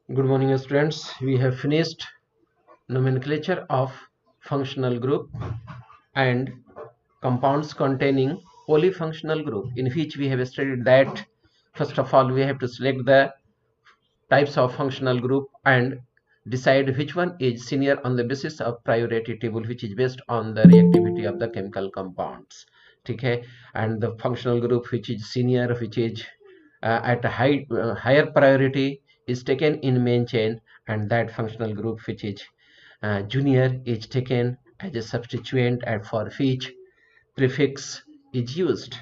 Good morning, students. We have finished nomenclature of functional group and compounds containing polyfunctional group, in which we have studied that first of all we have to select the types of functional group and decide which one is senior on the basis of priority table, which is based on the reactivity of the chemical compounds. Okay, and the functional group which is senior, which is at a higher priority, is taken in main chain, and that functional group which is junior is taken as a substituent and for which prefix is used.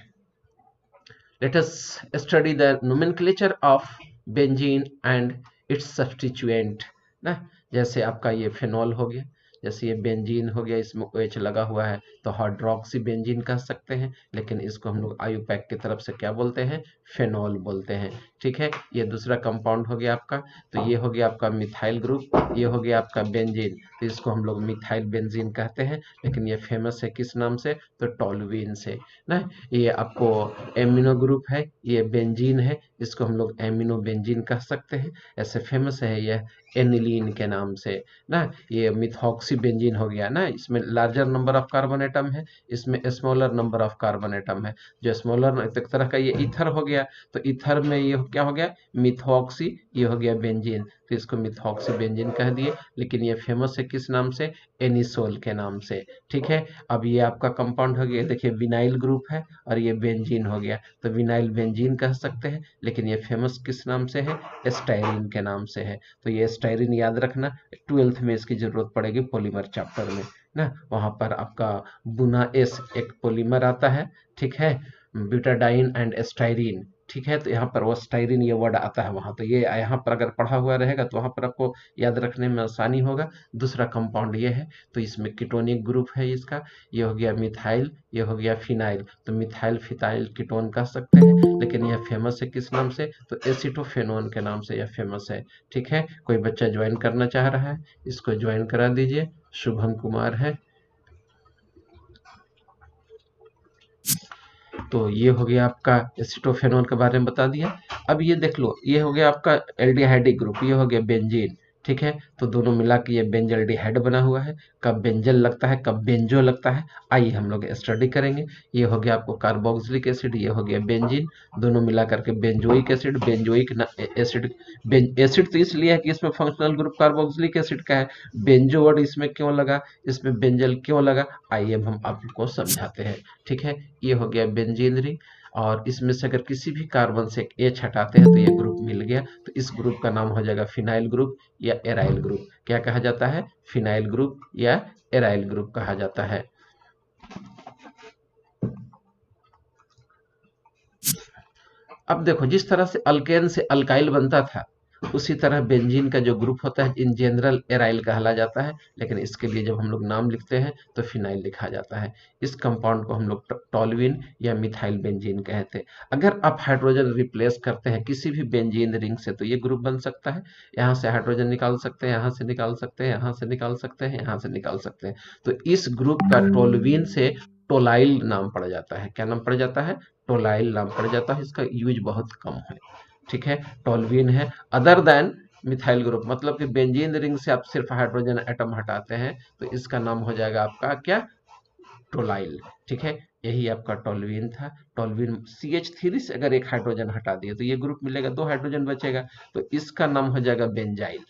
Let us study the nomenclature of benzene and its substituent ना। जैसे आपका ये phenol हो गया, जैसे ये benzene हो गया, इसमें OH लगा हुआ है तो हाइड्रोक्सी बेंजीन कह सकते हैं, लेकिन इसको हम लोग आयुपैक की तरफ से क्या बोलते हैं, फेनॉल बोलते हैं। ठीक है, ये दूसरा कंपाउंड हो गया आपका। तो ये हो गया आपका मिथाइल ग्रुप, ये हो गया आपका बेंजीन, तो इसको हम लोग मिथाइल बेंजीन कहते हैं, लेकिन ये फेमस है किस नाम से, तो टोल्यूइन से ना। ये आपको एमिनो ग्रुप है, ये बेंजीन है, इसको हम लोग एमिनो बेंजीन कह सकते हैं। ऐसे फेमस है यह एनिलीन के नाम से ना। ये मिथॉक्सी बेंजीन हो गया ना, इसमें larger number of carbon atom है, इसमें smaller number of carbon atom है। जो स्मॉलर एक तरह का ये ईथर हो गया, तो ईथर में ये क्या हो गया, मिथॉक्सी, ये हो गया बेंजीन, तो इसको मिथॉक्सी बेंजीन कह दिए, लेकिन ये फेमस है किस नाम से, एनिसोल के नाम से। ठीक है, अब ये आपका कंपाउंड हो गया, देखिए विनाइल ग्रुप है और ये बेंजीन हो गया, तो विनाइल बेंजीन कह सकते हैं, लेकिन ये फेमस किस नाम से है, स्टाइरिन के नाम से है। तो ये स्टाइरिन याद रखना, 12th में इसकी जरूरत पड़ेगी पॉलीमर चैप्टर में ना। वहां पर आपका बुना एस एक पॉलीमर आता है, ठीक है, ब्यूटाडाइन एंड स्टाइरिन। ठीक है, तो यहाँ पर वो स्टाइरिन ये वर्ड आता है वहां, तो ये यहाँ पर अगर पढ़ा हुआ रहेगा तो वहां पर आपको याद रखने में आसानी होगा। दूसरा कंपाउंड ये है, तो इसमें कीटोनिक ग्रुप है इसका, ये हो गया मिथाइल, ये हो गया फिनाइल, तो मिथाइल फिनाइल कीटोन कह सकते हैं, लेकिन यह फेमस है किस नाम से, तो एसिटोफेनोन के नाम से यह फेमस है। ठीक है, कोई बच्चा ज्वाइन करना चाह रहा है, इसको ज्वाइन करा दीजिए, शुभम कुमार है। तो ये हो गया आपका एसिटोफेनॉल के बारे में बता दिया। अब ये देख लो, ये हो गया आपका एल्डिहाइडिक ग्रुप, ये हो गया बेंजीन। ठीक है, तो दोनों मिला के ये बेंजल्डिहाइड बना हुआ है। कब बेंजल लगता है, कब बेंजो लगता है, आइए हम लोग स्टडी करेंगे। ये हो गया आपको कार्बोक्सिलिक एसिड, ये हो गया बेंजीन, दोनों मिला करके benzoic acid, benzoic acid. Acid तो इसलिए है कि इसमें फंक्शनल ग्रुप कार्बोक्सिलिक एसिड का है। बेंजो वर्ड इसमें क्यों लगा, इसमें बेंजल क्यों लगा, आइए अब हम आपको समझाते हैं। ठीक है, ये हो गया बेंजीन रिंग, और इसमें से अगर किसी भी कार्बन से एक H हटाते हैं तो ये ग्रुप मिल गया, तो इस ग्रुप का नाम हो जाएगा फिनाइल ग्रुप या एराइल ग्रुप। क्या कहा जाता है, फिनाइल ग्रुप या एराइल ग्रुप कहा जाता है। अब देखो, जिस तरह से अल्केन से अल्काइल बनता था, उसी तरह बेंजीन का जो ग्रुप होता है इन जनरल एराइल कहला जाता है, लेकिन इसके लिए जब हम लोग नाम लिखते हैं तो फिनाइल लिखा जाता है। इस कंपाउंड को हम लोग टॉल्यूइन या मिथाइल बेंजीन कहते हैं। अगर आप हाइड्रोजन रिप्लेस करते हैं किसी भी बेंजीन रिंग से, तो ये ग्रुप बन सकता है। यहाँ से हाइड्रोजन निकाल सकते हैं, यहाँ से निकाल सकते हैं, यहाँ से निकाल सकते हैं, यहाँ से निकाल सकते हैं, तो इस ग्रुप का टोल्यूइन से टोलाइल नाम पड़ जाता है। क्या नाम पड़ जाता है, टोलाइल नाम पड़ जाता है। इसका यूज बहुत कम है। ठीक है, टोल्यूइन है अदर देन मिथाइल ग्रुप, मतलब कि बेंजीन रिंग से आप सिर्फ हाइड्रोजन एटम हटाते हैं तो इसका नाम हो जाएगा आपका क्या, टोलाइल। ठीक है, यही आपका टोल्यूइन था। टोल्यूइन CH3 से अगर एक हाइड्रोजन हटा दिए तो ये ग्रुप मिलेगा, 2 हाइड्रोजन बचेगा, तो इसका नाम हो जाएगा बेंजाइल।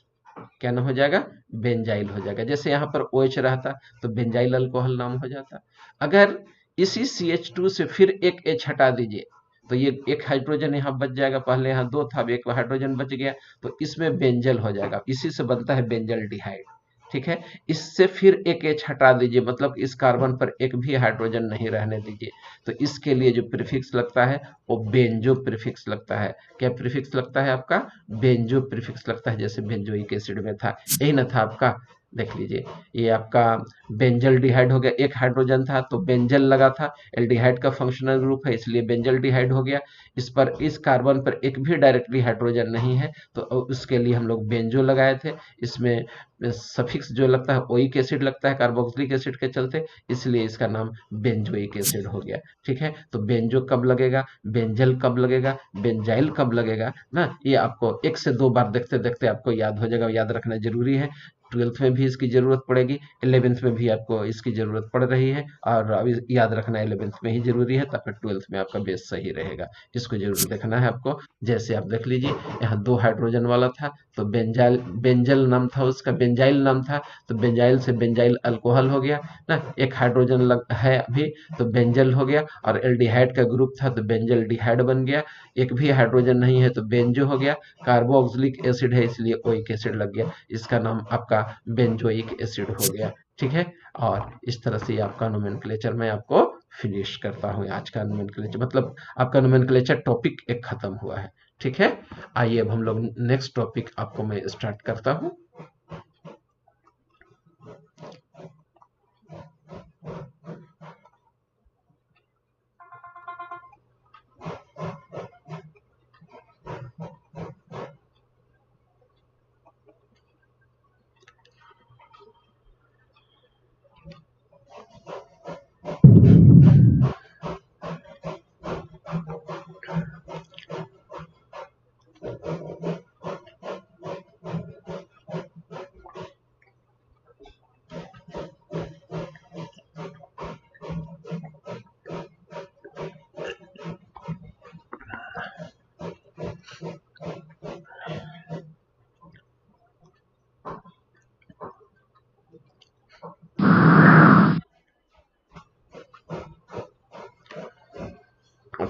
क्या नाम हो जाएगा, बेंजाइल हो जाएगा। जैसे यहाँ पर OH रहता तो बेंजाइल अल्कोहल नाम हो जाता। अगर इसी CH2 से फिर एक H हटा दीजिए तो ये एक हाइड्रोजन यहाँ बच जाएगा, पहले यहाँ 2 था, अब एक हाइड्रोजन बच गया, तो इसमें बेंजल हो जाएगा, इसी से बनता है बेंजल डिहाइड। ठीक है, इससे फिर एक H हटा दीजिए, मतलब इस कार्बन पर एक भी हाइड्रोजन नहीं रहने दीजिए, तो इसके लिए जो प्रीफिक्स लगता है वो बेंजो प्रीफिक्स लगता है। क्या प्रीफिक्स लगता है आपका, बेंजो प्रीफिक्स लगता है, जैसे बेंजोइक एसिड में था, यही ना था आपका देख लीजिए, ये आपका बेंजल डिहाइड हो गया, एक हाइड्रोजन था तो बेंजल लगा था, एल्डिहाइड का फंक्शनल ग्रुप है इसलिए बेंजल डिहाइड हो गया। इस पर, इस कार्बन पर एक भी डायरेक्टली हाइड्रोजन नहीं है तो उसके लिए हम लोग बेंजो लगाए थे। इसमें सफिक्स जो लगता है ओइक एसिड लगता है कार्बोक्सिलिक एसिड के चलते, इसलिए इसका नाम बेंजोइक एसिड हो गया। ठीक है, तो बेंजो कब लगेगा, बेंजल कब लगेगा, बेंजाइल कब लगेगा ना, ये आपको एक से दो बार देखते देखते आपको याद हो जाएगा, याद रखना जरूरी है। 12th में भी इसकी जरूरत पड़ेगी, 11th में भी आपको इसकी जरूरत पड़ रही है, और अभी याद रखना 11th में ही जरूरी है, ताकि 12th में आपका बेस सही रहेगा। इसको जरूर देखना है आपको। जैसे आप देख लीजिए, यहाँ 2 हाइड्रोजन वाला था तो बेंजाइल, बेंजल नाम था उसका, बेंजाइल नाम था, तो बेंजाइल से बेंजाइल अल्कोहल हो गया ना। एक हाइड्रोजन है अभी तो बेंजल हो गया, और एल्डिहाइड का ग्रुप था तो बेंजल डिहाइड बन गया। एक भी हाइड्रोजन नहीं है तो बेंजो हो गया, कार्बोक्सिलिक एसिड है इसलिए ओइक एसिड लग गया, इसका नाम आपका बेंजोइक एसिड हो गया। ठीक है, और इस तरह से आपका नोमेनक्लेचर मैं आपको फिनिश करता हूँ। आज का नोमेनक्लेचर मतलब आपका नोमेनक्लेचर टॉपिक एक खत्म हुआ है। ठीक है, आइए अब हम लोग नेक्स्ट टॉपिक आपको मैं स्टार्ट करता हूँ।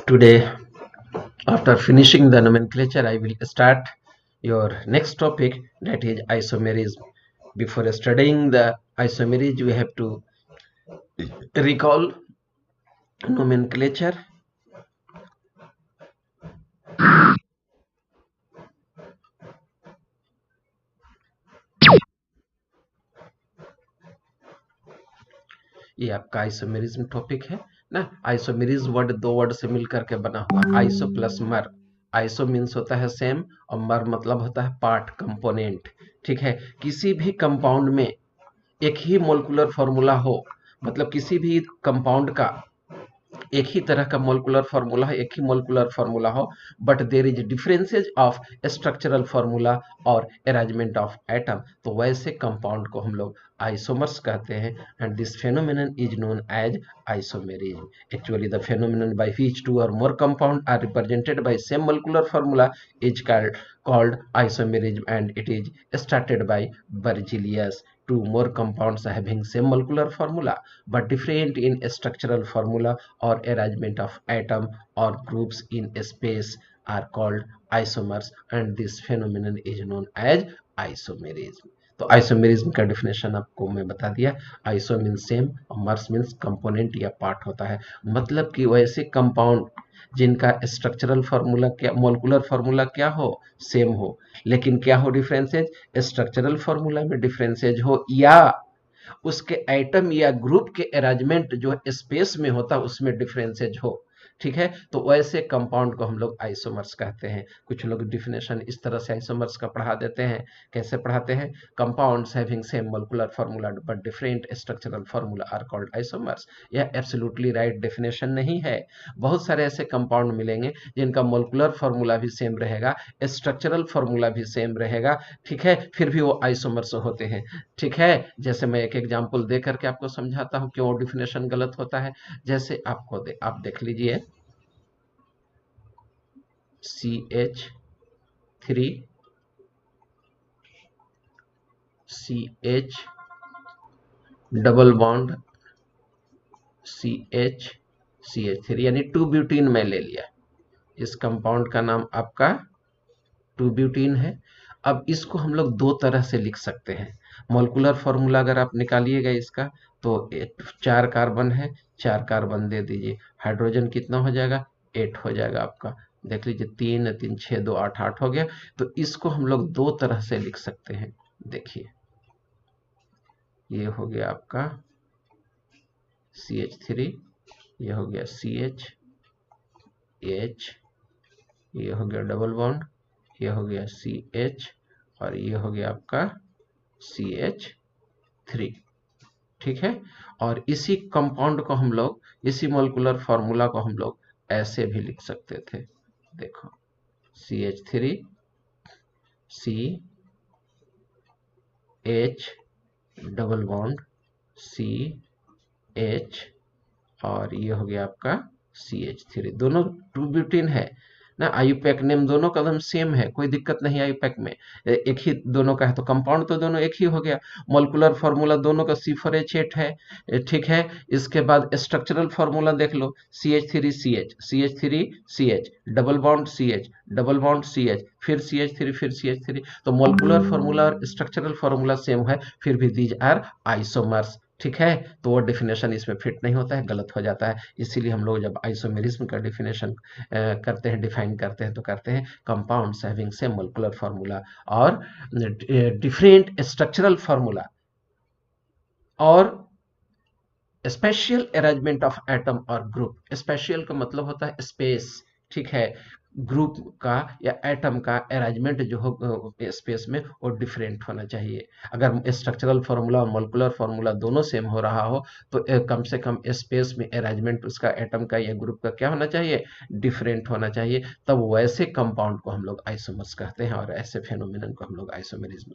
Today, after finishing the nomenclature, I will start your next topic, that is isomerism. Before studying the isomerism, we have to recall nomenclature. ये आपका आइसोमेरिज्म टॉपिक है ना। आइसोमेरिज्म वर्ड दो वर्ड से मिल करके बना हुआ, आइसो प्लस मर। आइसो मीन्स होता है सेम, और मर मतलब होता है पार्ट, कंपोनेंट। ठीक है, किसी भी कंपाउंड में एक ही मोलिकुलर फॉर्मूला हो, मतलब किसी भी कंपाउंड का एक ही तरह का मोलिकुलर फार्मूला है, एक ही मोलिकुलर फार्मूला हो, but there is differences of structural formula और अरेंजमेंट ऑफ एटम, तो वैसे कंपाउंड को हम लोग आइसोमर्स कहते हैं। And this phenomenon is known as isomerism. Actually, the phenomenon by which two or more compounds are represented by same molecular formula is called isomerism, and it is started by Berzelius. Two more compounds having same molecular formula but different in structural formula or arrangement of atom or groups in space are called isomers, and this phenomenon is known as isomerism. तो isomerism का definition आपको मैं बता दिया। Iso means same और मर्स means component या part होता है, मतलब कि वैसे कंपाउंड जिनका स्ट्रक्चरल फार्मूला क्या, मोलिकुलर फार्मूला क्या हो, सेम हो, लेकिन क्या हो डिफरेंसेज, स्ट्रक्चरल फार्मूला में डिफरेंसेज हो, या उसके एटम या ग्रुप के अरेंजमेंट जो स्पेस में होता है उसमें डिफरेंसेज हो। ठीक है, तो वैसे कंपाउंड को हम लोग आइसोमर्स कहते हैं। कुछ लोग डिफिनेशन इस तरह से आइसोमर्स का पढ़ा देते हैं, कैसे पढ़ाते हैं, compounds having same molecular formula but different structural formula are called isomers. यह एब्सोल्युटली राइट डेफिनेशन नहीं है। बहुत सारे ऐसे कंपाउंड मिलेंगे जिनका मोलिकुलर फार्मूला भी सेम रहेगा, स्ट्रक्चरल फार्मूला भी सेम रहेगा, ठीक है, फिर भी वो आइसोमर्स होते हैं। ठीक है, जैसे मैं एक एग्जांपल दे करके आपको समझाता हूं क्यों डिफिनेशन गलत होता है। जैसे आप देख लीजिए, CH3 CH double bond CH CH3 यानी 2 ब्यूटीन में ले लिया। इस कंपाउंड का नाम आपका 2 ब्यूटीन है। अब इसको हम लोग दो तरह से लिख सकते हैं। मोलिकुलर फार्मूला अगर आप निकालिएगा इसका तो 4 कार्बन है, 4 कार्बन दे दीजिए, हाइड्रोजन कितना हो जाएगा, 8 हो जाएगा आपका। देख लीजिए 3 3 6 2 8 8 हो गया। तो इसको हम लोग दो तरह से लिख सकते हैं। देखिए ये हो गया आपका CH3, ये हो गया CH, ये हो गया डबल बॉन्ड, ये हो गया CH, और ये हो गया आपका CH3। ठीक है, और इसी कंपाउंड को हम लोग, इसी मोलिकुलर फॉर्मूला को हम लोग ऐसे भी लिख सकते थे। देखो CH3 CH double bond CH, और ये हो गया आपका CH3, दोनों 2 ब्यूटीन है ना। आईयूपैक नेम दोनों का एकदम सेम है, कोई दिक्कत नहीं आईयूपैक में, एक ही दोनों का है, तो कंपाउंड तो दोनों एक ही हो गया। मोलिकुलर फार्मूला दोनों का C4H8 है, ठीक है। इसके बाद स्ट्रक्चरल फार्मूला देख लो, CH3CH, CH3CH double bond CH, double bond CH, फिर CH3, फिर CH3, तो मोलिकुलर फार्मूला और स्ट्रक्चरल फार्मूला सेम है, फिर भी दीज आर आइसोमर्स। ठीक है, तो वो डेफिनेशन इसमें फिट नहीं होता है, गलत हो जाता है। इसीलिए हम लोग जब आइसोमेरिज्म का डेफिनेशन करते हैं, डिफाइन करते हैं, तो करते हैं compounds having same molecular formula और डिफरेंट स्ट्रक्चरल फार्मूला और स्पेशल अरेंजमेंट ऑफ एटम और ग्रुप। स्पेशल का मतलब होता है स्पेस, ठीक है। ग्रुप का या एटम का अरेंजमेंट जो हो स्पेस में, वो डिफरेंट होना चाहिए। अगर स्ट्रक्चरल फार्मूला और मोलिकुलर फार्मूला दोनों सेम हो रहा हो, तो कम से कम स्पेस में अरेंजमेंट उसका एटम का या ग्रुप का क्या होना चाहिए, डिफरेंट होना चाहिए। तब वैसे कंपाउंड को हम लोग आइसोमर्स कहते हैं, और ऐसे फेनोमेनन को हम लोग आइसोमेरिज्म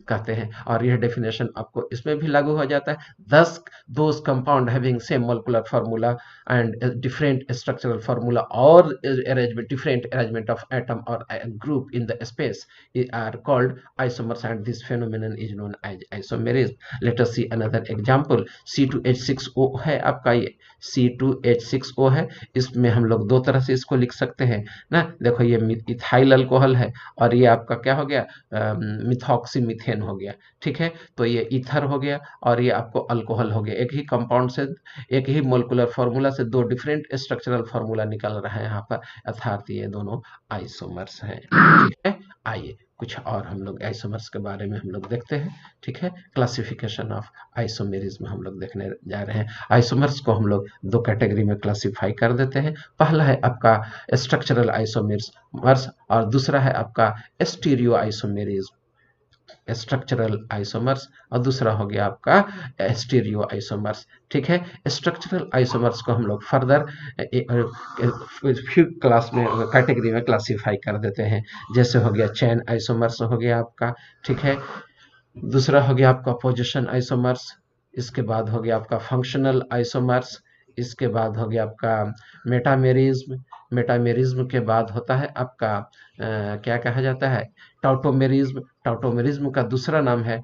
कहते हैं। और यह डेफिनेशन आपको इसमें भी लागू हो जाता है। thus those compound having same molecular formula and different structural formula or arrangement, different arrangement of atom or group in the space are called isomers, and this phenomenon is known as isomerism. Let us see another example. C2H6O है आपका, ये C2H6O है, इसमें हम लोग दो तरह से इसको लिख सकते हैं ना। देखो ये इथाइल अल्कोहल है, और ये आपका क्या हो गया, मिथॉक्सी मीथेन हो गया। ठीक है, तो ये ईथर हो गया, और ये आपको अल्कोहल हो गया। एक ही कंपाउंड से, एक ही मोलिकुलर फार्मूला से दो डिफरेंट स्ट्रक्चरल फार्मूला निकल रहा है यहाँ पर, अर्थात ये दोनों आइसोमर्स हैं। ठीक है, आइए कुछ और हम लोग आइसोमर्स के बारे में हम लोग देखते हैं। ठीक है, क्लासिफिकेशन ऑफ आइसोमेरिज्म हम लोग देखने जा रहे हैं। आइसोमर्स को हम लोग दो कैटेगरी में क्लासिफाई कर देते हैं। पहला है आपका स्ट्रक्चरल आइसोमर्स, और दूसरा है आपका स्टीरियो आइसोमेरिज्म, स्ट्रक्चरल आइसोमर्स, और दूसरा हो गया आपका स्टीरियो आइसोमर्स। ठीक है, स्ट्रक्चरल आइसोमर्स को हम लोग फर्दर फ्यू क्लास में, कैटेगरी में क्लासिफाई कर देते हैं। जैसे हो गया चेन आइसोमर्स हो गया आपका, ठीक है। दूसरा हो गया आपका पोजीशन आइसोमर्स, इसके बाद हो गया आपका फंक्शनल आइसोमर्स, इसके बाद हो गया आपका मेटामेरिज्म। मेटामेरिज्म के बाद होता है आपका क्या कहा जाता है, टाउटोमेरिज्म। टाउटोमेरिज्म का दूसरा नाम है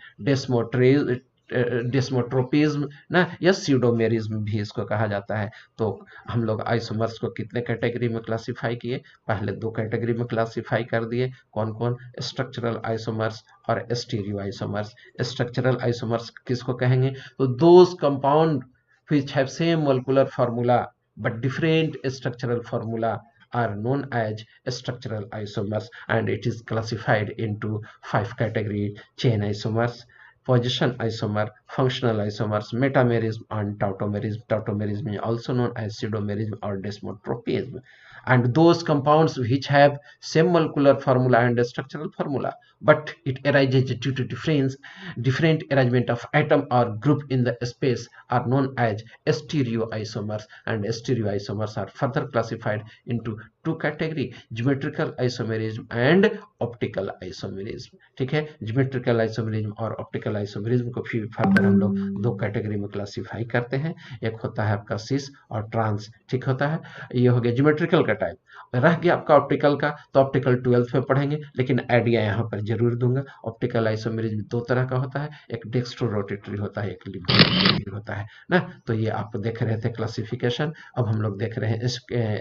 डेस्मोट्रोपिज्म ना, या स्यूडोमेरिज्म भी इसको कहा जाता है। तो हम लोग आइसोमर्स को कितने कैटेगरी में क्लासिफाई किए, पहले दो कैटेगरी में क्लासिफाई कर दिए। कौन कौन, स्ट्रक्चरल आइसोमर्स और स्टीरियो आइसोमर्स। स्ट्रक्चरल आइसोमर्स किसको कहेंगे, तो those compound which have same molecular formula but different structural formula are known as structural isomers, and it is classified into 5 categories: chain isomers, position isomer, functional isomers, metamerism, and tautomerism. Tautomerism is also known as pseudomerism or desmotropism. And those compounds which have same molecular formula and structural formula, but it arises due to different arrangement of atom or group in the space, are known as stereoisomers. And stereoisomers are further classified into two categories: geometrical isomerism and optical isomerism. ठीक है, geometrical isomerism और optical isomerism को फिर further हम लोग दो category में classify करते हैं। एक होता है आपका सिस और ट्रांस। ठीक होता है, ये हो गया ज्योमेट्रिकल का टाइप। रह गया आपका ऑप्टिकल का, तो ऑप्टिकल 12th में पढ़ेंगे, लेकिन आइडिया यहाँ पर जरूर दूंगा। ऑप्टिकल आइसोमेरिज्म दो तरह का होता है, एक डेक्स्ट्रो रोटेटरी होता है, एक लिनियर होता है ना। तो ये आप देख रहे थे क्लासिफिकेशन। अब हम लोग देख रहे हैं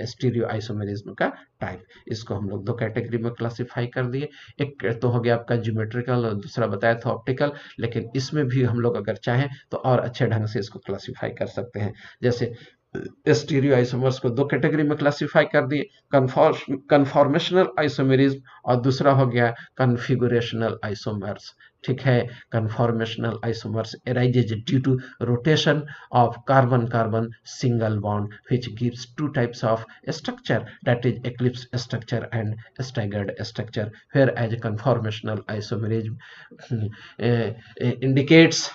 स्टीरियो आइसोमेरिज्म का टाइप। इसको हम लोग दो कैटेगरी में क्लासिफाई कर दिए। एक तो हो गया आपका ज्योमेट्रिकल और दूसरा बताया था ऑप्टिकल, लेकिन इसमें भी हम लोग अगर चाहें तो और अच्छे ढंग से इसको क्लासिफाई कर सकते हैं। जैसे स्टीरियो आइसोमर्स को दो कैटेगरी में क्लासिफाई कर दिए, कन्फॉर्मेशनल आइसोमेरिज्म और दूसरा हो गया कन्फिगुरेशनल आइसोमर्स। ठीक है। conformational isomers arises due to rotation of carbon-carbon single bond which gives two types of structure, that is eclipse structure and staggered structure, whereas conformational isomerism indicates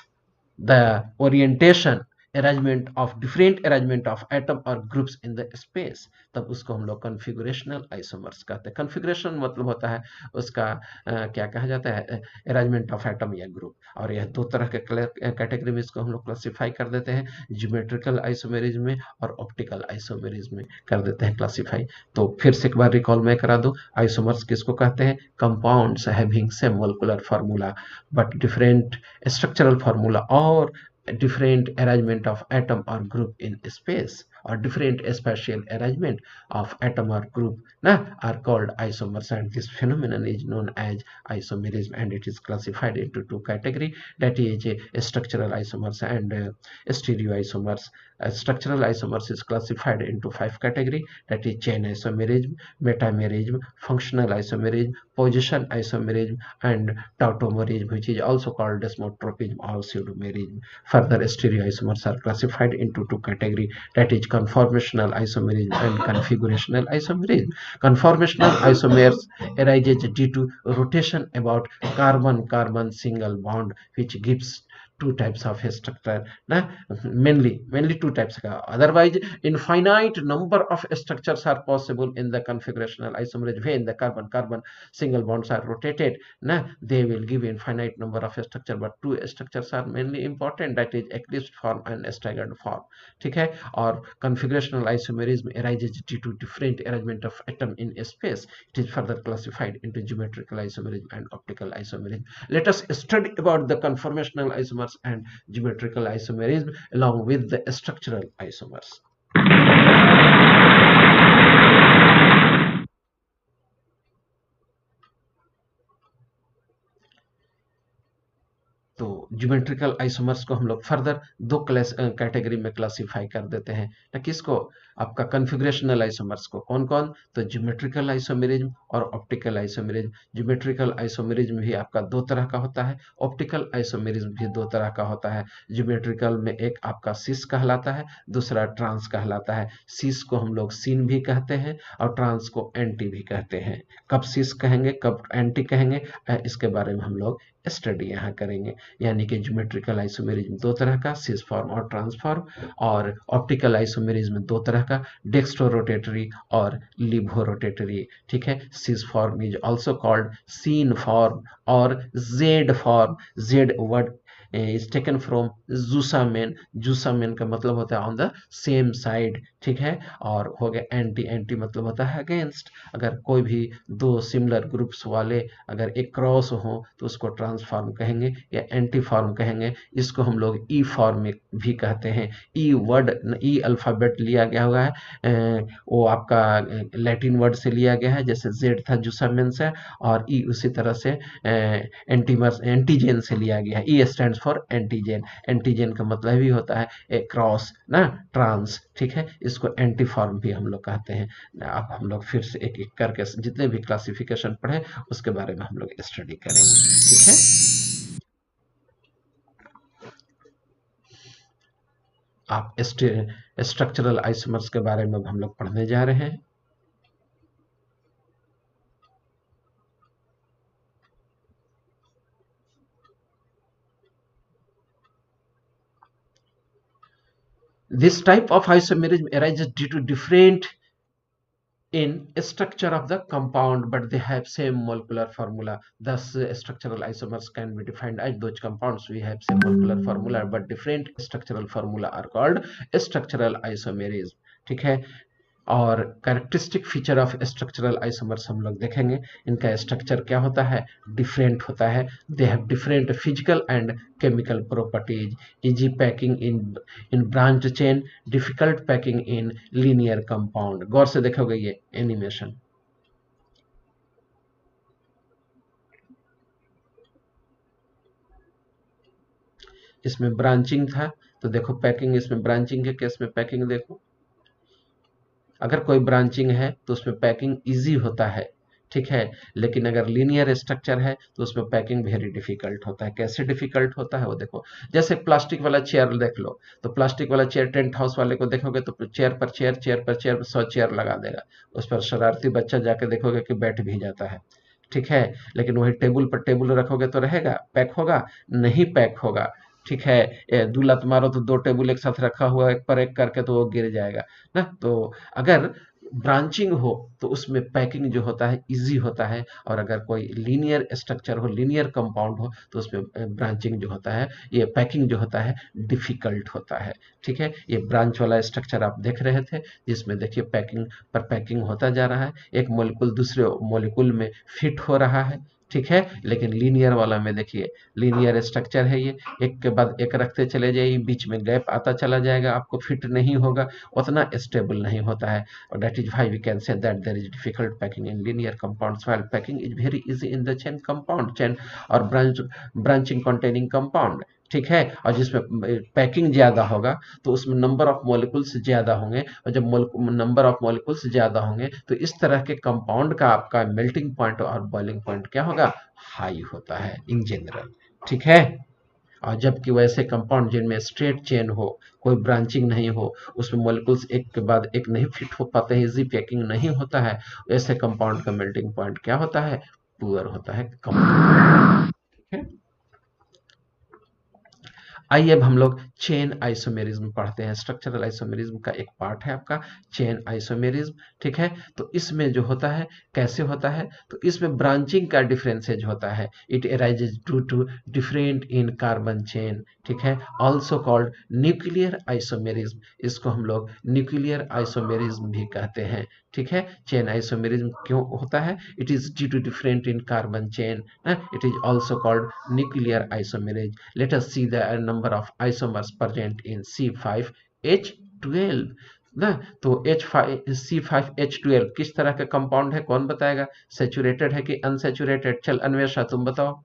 the orientation arrangement of different arrangement of atom or groups in the space, तब उसको हम लोग configurational isomers कहते हैं। Configuration मतलब होता है उसका क्या कहा जाता है, अरेंजमेंट ऑफ एटम या ग्रुप। और यह दो तरह के कैटेगरी में इसको हम लोग क्लासिफाई कर देते हैं, ज्योमेट्रिकल आइसोमेरिज्म में और ऑप्टिकल आइसोमेरिज्म में कर देते हैं क्लासिफाई। तो फिर से एक बार रिकॉल मैं करा दूं, आइसोमर्स किसको कहते हैं, compounds having same molecular formula but different structural formula और different arrangement of atom or group in space or different spatial arrangement of atom or group are called isomers, and this phenomenon is known as isomerism, and it is classified into two categories, that is structural isomers and stereoisomers. Structural isomers is classified into 5 categories, that is chain isomerism, metamerism, functional isomerism, position isomerism, and tautomerism, which is also called desmotropism or pseudomerism. Further, stereoisomers are classified into two categories, that is conformational isomerism and configurational isomerism. Conformational isomers arises due to rotation about carbon-carbon single bond, which gives two types of structure, mainly two types. Otherwise, infinite number of structures are possible in the configurational isomerism. When the carbon-carbon single bonds are rotated, they will give infinite number of structure, but two structures are mainly important, that is eclipse form and staggered form, ठीक है। और configurational isomerism arises due to different arrangement of atom in space. It is further classified into geometrical isomerism and optical isomerism. Let us study about the conformational isomers and geometrical isomerism along with the structural isomers. तो geometrical isomers को हम लोग further दो category में classify कर देते हैं ना, किसको, आपका कॉन्फ़िगरेशनल आइसोमर्स को। कौन कौन, तो ज्योमेट्रिकल आइसोमेरिज्म और ऑप्टिकल आइसोमेरिज्म। ज्योमेट्रिकल आइसोमेरिज्म भी आपका दो तरह का होता है, ऑप्टिकल आइसोमेरिज्म भी दो तरह का होता है। ज्योमेट्रिकल में एक आपका सिस कहलाता है, दूसरा ट्रांस कहलाता है। सिस को हम लोग सीन भी कहते हैं और ट्रांस को एंटी भी कहते हैं। कब सिस कहेंगे कब एंटी कहेंगे, इसके बारे में हम लोग स्टडी यहाँ करेंगे। यानी कि ज्योमेट्रिकल आइसोमेरिज्म दो तरह का, सिस फॉर्म और ट्रांसफॉर्म, और ऑप्टिकल आइसोमेरिज्म दो तरह का, डेक्स्ट्रो रोटेटरी और लिबो रोटेटरी, ठीक है। Cis form is also called syn form और Z form. Z word is taken from जुसामेन। जुसामेन का मतलब होता है ऑन द सेम साइड, ठीक है। और हो गया एंटी, एंटी मतलब होता है अगेंस्ट। अगर कोई भी दो सिमिलर ग्रुप्स वाले अगर एक क्रॉस हो तो उसको ट्रांसफॉर्म कहेंगे या एंटी फॉर्म कहेंगे। इसको हम लोग ई फॉर्म भी कहते हैं। ई वर्ड, ई अल्फ़ाबेट लिया गया हुआ है, वो आपका लैटिन वर्ड से लिया गया है, जैसे जेड था जुसामेन से, और ई उसी तरह से एंटीजन से लिया गया है। ई स्टैंड्स फॉर एंटीजन। एंटीजन का मतलब भी होता है एक क्रॉस ना, ट्रांस, ठीक है। इसको एंटी फॉर्म भी हम लोग कहते हैं। अब हम लोग फिर से एक एक करके जितने भी क्लासिफिकेशन पढ़े उसके बारे में हम लोग स्टडी करेंगे, ठीक है। आप स्ट्रक्चरल आइसोमर्स के बारे में हम लोग पढ़ने जा रहे हैं। This type of isomerism arises due to different in structure of the compound, but they have same molecular formula. Thus, structural isomers can be defined as those compounds we have same molecular formula, but different structural formula are called structural isomerism, ठीक है। और characteristic feature of structural isomers हम लोग देखेंगे। इनका structure क्या होता है, डिफरेंट होता है। They have different physical and chemical properties. Easy packing in branch chain, difficult packing in linear compound. गौर से देखोगे ये एनिमेशन, इसमें ब्रांचिंग था तो देखो पैकिंग, इसमें ब्रांचिंग के केस में पैकिंग देखो, अगर कोई ब्रांचिंग है तो उसमें पैकिंग इजी होता है, ठीक है। लेकिन अगर लीनियर स्ट्रक्चर है तो उसमें पैकिंग वेरी डिफिकल्ट होता है। कैसे डिफिकल्ट होता है वो देखो, जैसे प्लास्टिक वाला चेयर देख लो, तो प्लास्टिक वाला चेयर टेंट हाउस वाले को देखोगे तो चेयर पर चेयर, चेयर पर चेयर, 100 चेयर लगा देगा, उस पर शरारती बच्चा जाके देखोगे कि बैठ भी जाता है, ठीक है। लेकिन वही टेबल पर टेबल रखोगे तो रहेगा, पैक होगा? नहीं पैक होगा, ठीक है। दो लात मारो तो दो टेबल एक साथ रखा हुआ एक पर एक करके तो वो गिर जाएगा ना। तो अगर ब्रांचिंग हो तो उसमें पैकिंग जो होता है इजी होता है, और अगर कोई लीनियर स्ट्रक्चर हो, लीनियर कंपाउंड हो, तो उसमें ब्रांचिंग जो होता है, ये पैकिंग जो होता है डिफिकल्ट होता है, ठीक है। ये ब्रांच वाला स्ट्रक्चर आप देख रहे थे, जिसमें देखिए पैकिंग पर पैकिंग होता जा रहा है, एक मॉलिक्यूल दूसरे मॉलिक्यूल में फिट हो रहा है, ठीक है। लेकिन लीनियर वाला में देखिए, लीनियर स्ट्रक्चर है ये, एक के बाद एक रखते चले जाइए, बीच में गैप आता चला जाएगा, आपको फिट नहीं होगा, उतना स्टेबल नहीं होता है। और that is why we can say that there is difficult packing in linear compounds, while packing is very easy in the chain compound, chain और branching containing compound, ठीक है। और जिसमें पैकिंग ज्यादा होगा तो उसमें नंबर ऑफ मॉलिक्यूल्स ज्यादा होंगे, और जब नंबर ऑफ मॉलिक्यूल्स ज्यादा होंगे तो इस तरह के कंपाउंड का आपका मेल्टिंग पॉइंट और बॉइलिंग पॉइंट क्या होगा? हाई होता है इन जनरल, ठीक है। और जबकि वैसे कंपाउंड जिनमें स्ट्रेट चेन हो, कोई ब्रांचिंग नहीं हो, उसमें मॉलिक्यूल्स एक के बाद एक नहीं फिट हो पाते हैं, इजी पैकिंग नहीं होता है, ऐसे कंपाउंड का मेल्टिंग पॉइंट क्या होता है? पुअर होता है, कम होता है। आइए अब हम लोग चेन आइसोमेरिज्म पढ़ते हैं। स्ट्रक्चरल आइसोमेरिज्म का एक पार्ट है आपका चेन आइसोमेरिज्म, ठीक है। तो इसमें जो होता है कैसे होता है, तो इसमें ब्रांचिंग का डिफरेंसेज होता है। It arises due to different in carbon chain, ठीक है, ऑल्सो कॉल्ड न्यूक्लियर आइसोमेरिज्म। इसको हम लोग न्यूक्लियर आइसोमेरिज्म भी कहते हैं, ठीक है। चेन आइसोमेरिज्म क्यों होता है? It is due to different in carbon chain, it is also called nuclear isomerism. Let us see the number of isomers present in C5H12 ना। तो C5H12 किस तरह का कंपाउंड है, कौन बताएगा? सेचुरेटेड है कि अनसेचुरेटेड? चल अन्वेषा तुम बताओ,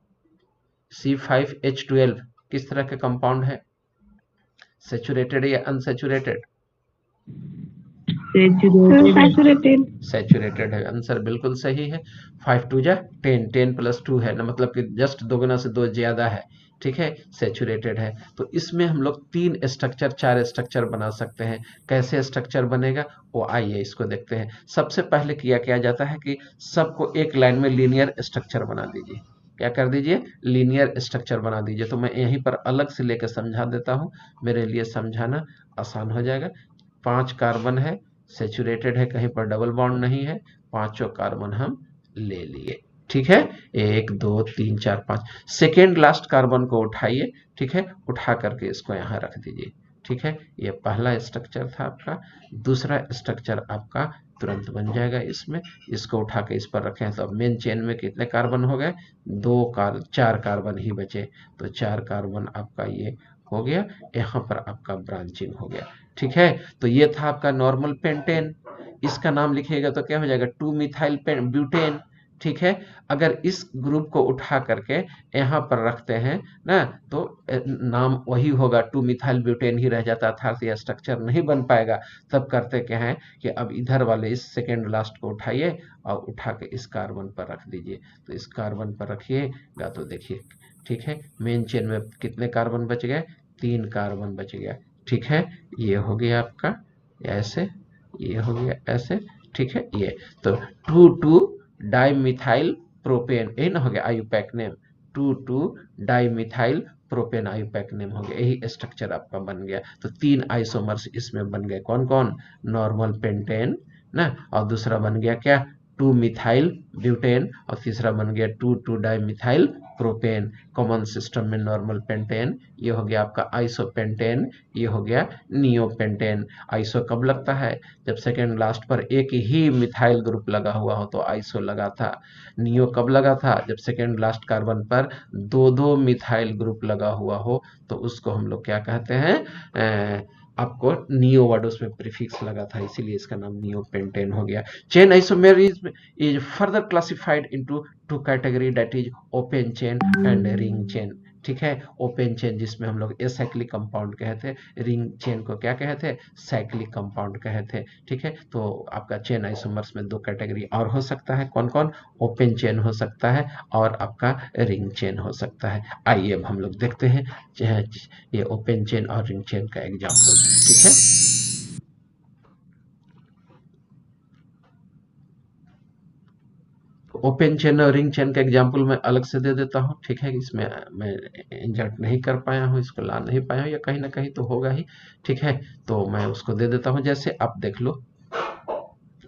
C5H12 किस तरह का कंपाउंड है? सेचुरेटेड या अनसेचुरेटेड? सैचुरेटेड है, आंसर बिल्कुल सही है। 5 2 जा 10, 10 + 2 है ना, मतलब कि जस्ट दोगुना से 2 ज्यादा है, ठीक है, सैचुरेटेड है। तो इसमें हम लोग 3 स्ट्रक्चर 4 स्ट्रक्चर बना सकते हैं। कैसे स्ट्रक्चर बनेगा वो आइए इसको देखते हैं। सबसे पहले किया जाता है कि सबको एक लाइन में लीनियर स्ट्रक्चर बना दीजिए। क्या कर दीजिए? लीनियर स्ट्रक्चर बना दीजिए। तो मैं यहीं पर अलग से लेकर समझा देता हूं, मेरे लिए समझाना आसान हो जाएगा। 5 कार्बन है, सेचुरेटेड है, कहीं पर डबल बॉन्ड नहीं है, पांचों कार्बन हम ले लिए, ठीक है। 1 2 3 4 5, सेकेंड लास्ट कार्बन को उठाइए, ठीक है, उठा करके इसको यहाँ रख दीजिए, ठीक है। ये पहला स्ट्रक्चर था आपका। दूसरा स्ट्रक्चर आपका तुरंत बन जाएगा इसमें, इसको उठा के इस पर रखें तो अब मेन चेन में कितने कार्बन हो गए? 4 कार्बन ही बचे, तो 4 कार्बन आपका ये हो गया, यहाँ पर आपका ब्रांचिंग हो गया, ठीक है। तो ये था आपका नॉर्मल पेंटेन, इसका नाम लिखिएगा तो क्या हो जाएगा? 2 मिथाइल ब्यूटेन, ठीक है। अगर इस ग्रुप को उठा करके यहाँ पर रखते हैं ना, तो नाम वही होगा, 2 मिथाइल ब्यूटेन ही रह जाता, अर्थात यह स्ट्रक्चर नहीं बन पाएगा। तब करते क्या है कि अब इधर वाले इस सेकेंड लास्ट को उठाइए और उठा के इस कार्बन पर रख दीजिए। तो इस कार्बन पर रखिएगा तो देखिए, ठीक है, मेन चेन में कितने कार्बन बच गए? 3 कार्बन बच गया, ठीक है। ये हो गया आपका ऐसे, ये हो गया ऐसे, ठीक है। ये तो 2 डाइमिथाइल प्रोपेन, यही ना हो गया IUPAC name, 2 dimethyl propane IUPAC name हो गया, यही स्ट्रक्चर आपका बन गया। तो 3 आइसोमर्स इसमें बन गए, कौन कौन? नॉर्मल पेंटेन ना, और दूसरा बन गया क्या? 2 मिथाइल ब्यूटेन, और तीसरा बन गया 2 डाइमिथाइल प्रोपेन। कॉमन सिस्टम में नॉर्मल पेंटेन, ये हो गया आपका आइसोपेंटेन, ये हो गया नियोपेंटेन। आइसो कब लगता है? जब सेकेंड लास्ट पर एक ही मिथाइल ग्रुप लगा हुआ हो तो आइसो लगा था। नियो कब लगा था? जब सेकेंड लास्ट कार्बन पर 2 मिथाइल ग्रुप लगा हुआ हो तो उसको हम लोग क्या कहते हैं? आपको नियो वर्ड उसमें प्रीफिक्स लगा था, इसीलिए इसका नाम नियोपेंटेन हो गया। Chain isomerism is further classified into 2 category, that is open chain and ring chain. ठीक है। ओपन चेन जिसमें हम लोग एसाइक्लिक कंपाउंड कहे थे, रिंग चेन को क्या कहे थे, साइक्लिक कंपाउंड कहे थे। ठीक है, तो आपका चेन आइसोमर्स में दो कैटेगरी और हो सकता है, कौन कौन, ओपन चेन हो सकता है और आपका रिंग चेन हो सकता है। आइए अब हम लोग देखते हैं ये ओपन चेन और रिंग चेन का एग्जाम्पल। ठीक है, ओपन चेन और रिंग चेन का एग्जाम्पल मैं अलग से दे देता हूँ। ठीक है, इसमें मैं इंजर्ट नहीं कर पाया हूँ, इसको ला नहीं पाया हूँ, या कहीं ना कहीं तो होगा ही। ठीक है, तो मैं उसको दे देता हूँ, जैसे आप देख लो।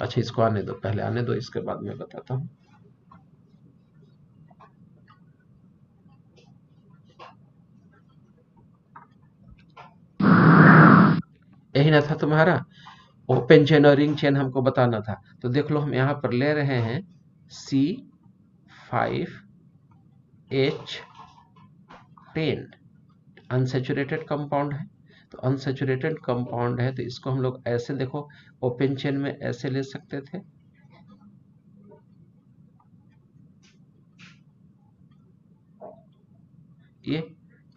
अच्छा, इसको आने दो, पहले आने दो, इसके बाद मैं बताता हूँ। यही ना था तुम्हारा, ओपन चेन और रिंग चेन हमको बताना था। तो देख लो, हम यहाँ पर ले रहे हैं C5H10 अनसेचुरेटेड कंपाउंड है। तो अनसेचुरेटेड कंपाउंड है, तो इसको हम लोग ऐसे देखो, ओपन चेन में ऐसे ले सकते थे, ये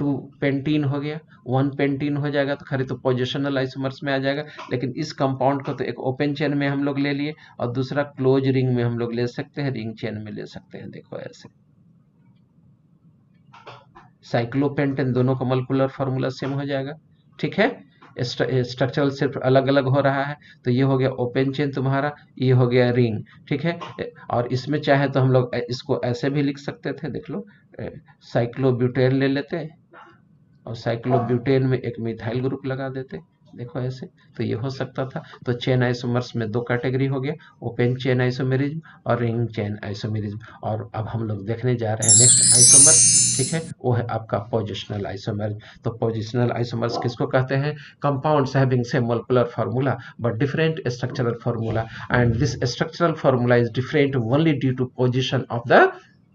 2 पेंटीन हो गया, 1 पेंटीन हो जाएगा तो खरी तो पोजिशनल आइसोमर्स में आ जाएगा। लेकिन इस कंपाउंड को तो एक ओपन चेन में हम लोग ले लिए और दूसरा क्लोज रिंग में हम लोग ले सकते हैं, रिंग चेन में ले सकते हैं। देखो ऐसे, साइक्लोपेंटेन दोनों का मोलेकुलर फार्मूला सेम हो जाएगा। ठीक है, स्ट्रक्चरल सिर्फ अलग अलग हो रहा है। तो ये हो गया ओपन चेन तुम्हारा, ये हो गया रिंग। ठीक है, और इसमें चाहे तो हम लोग इसको ऐसे भी लिख सकते थे, देख लो, साइक्लोब्यूटेन ले लेते और साइक्लोब्यूटेन में एक मिथाइल ग्रुप लगा देते, देखो ऐसे। तो ये हो सकता था। तो चेन आइसोमर्स में दो कैटेगरी हो गया, ओपन चेन आइसोमेरिज्म और रिंग चेन आइसोमेरिज्म। और अब हम लोग देखने जा रहे हैं नेक्स्ट आइसोमर। ठीक है, वो है आपका पोजिशनल आइसोमर। तो पोजिशनल आइसोमर्स किसको कहते हैं, compounds having same molecular formula but different structural formula, and this structural formula is different only due to position of the